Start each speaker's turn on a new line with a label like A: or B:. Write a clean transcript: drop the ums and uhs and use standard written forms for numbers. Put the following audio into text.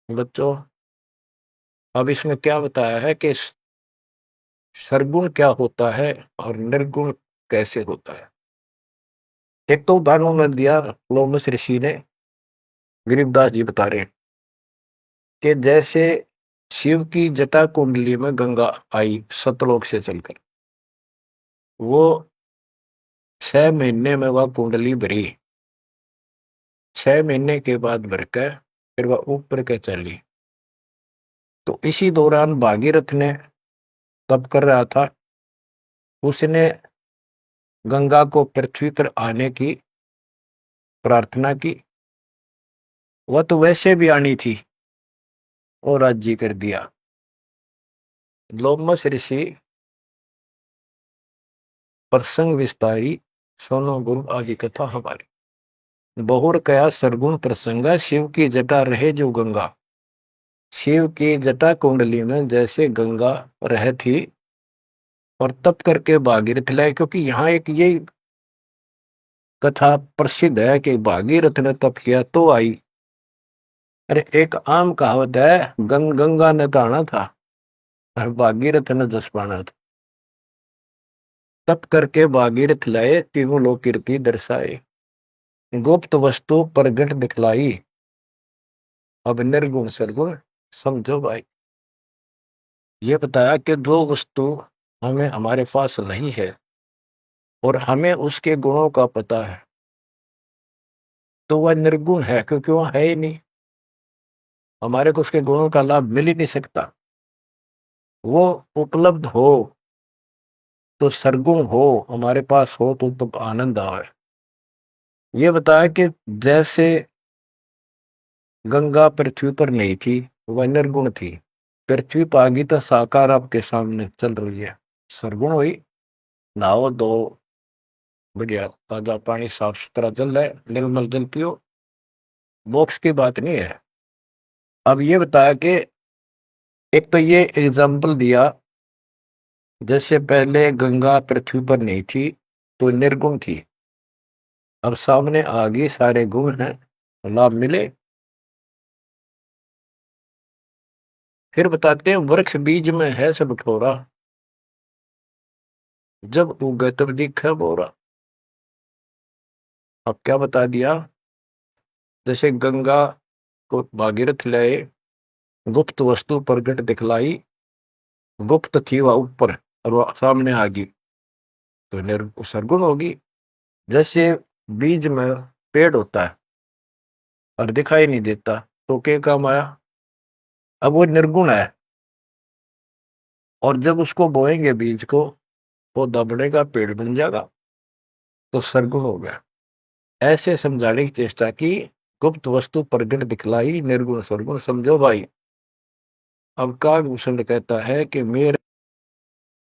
A: बच्चों, अब इसमें क्या बताया है कि सरगुण क्या होता है और निर्गुण कैसे होता है। एक तो उदाहरण में दिया लोमस ऋषि ने, गरीबदास जी बता रहे हैं कि जैसे शिव की जटा कुंडली में गंगा आई सतलोक से चलकर, वो 6 महीने में वह कुंडली भरी, 6 महीने के बाद भरकर फिर वह ऊपर के चली। तो इसी दौरान भागीरथ ने तप कर रहा था, उसने गंगा को पृथ्वी पर आने की प्रार्थना की। वह तो वैसे भी आनी थी और राज्य कर दिया। लोमस ऋषि प्रसंग विस्तारी सोनो गुरु आदि कथा हमारी। बहुर कया सरगुण प्रसंगा, शिव की जटा रहे जो गंगा। शिव की जटा कुंडली में जैसे गंगा रह थी और तप करके भागीरथ लाए, क्योंकि यहाँ एक ये कथा प्रसिद्ध है कि भागीरथ ने तप किया तो आई। अरे एक आम कहावत है, गंगा ने नहाना था और भागीरथ ने जस पाना था। तप करके भागीरथ लाए, तीनों लोक कीर्ति दर्शाए, गुप्त वस्तु प्रगट दिखलाई, अब निर्गुण सरगुण समझो भाई। ये बताया कि दो वस्तु हमें हमारे पास नहीं है और हमें उसके गुणों का पता है, तो वह निर्गुण है, क्योंकि वह है ही नहीं, हमारे को उसके गुणों का लाभ मिल ही नहीं सकता। वो उपलब्ध हो तो सरगुण हो, हमारे पास हो तो आनंद आए। ये बताया कि जैसे गंगा पृथ्वी पर नहीं थी, वह निर्गुण थी, पृथ्वी पर आ गई तो साकार आपके सामने चल रही है, सरगुण हुई। नहाओ दो, बढ़िया ताजा पानी, साफ सुथरा जल है, निर्मल जल पियो, मोक्ष की बात नहीं है। अब ये बताया कि एक तो ये एग्जाम्पल दिया, जैसे पहले गंगा पृथ्वी पर नहीं थी तो निर्गुण थी, अब सामने आ गई, सारे गुण हैं, लाभ मिले। फिर बताते हैं वृक्ष बीज में है सब ठोरा, जब उगे तब दिखे बोरा। अब क्या बता दिया, जैसे गंगा को भागीरथ लाए, गुप्त वस्तु प्रगट दिखलाई, गुप्त थी वह ऊपर और वह सामने आ गई, तो सरगुण होगी। जैसे बीज में पेड़ होता है और दिखाई नहीं देता, तो क्या काम आया, अब वो निर्गुण है, और जब उसको बोएंगे बीज को, पौधा बढ़ेगा, पेड़ बन जाएगा, तो सरगुण हो गया। ऐसे समझाने की चेष्टा की, गुप्त वस्तु प्रगट दिखलाई, निर्गुण सरगुण समझो भाई। अब काकभूषण कहता है कि मेरे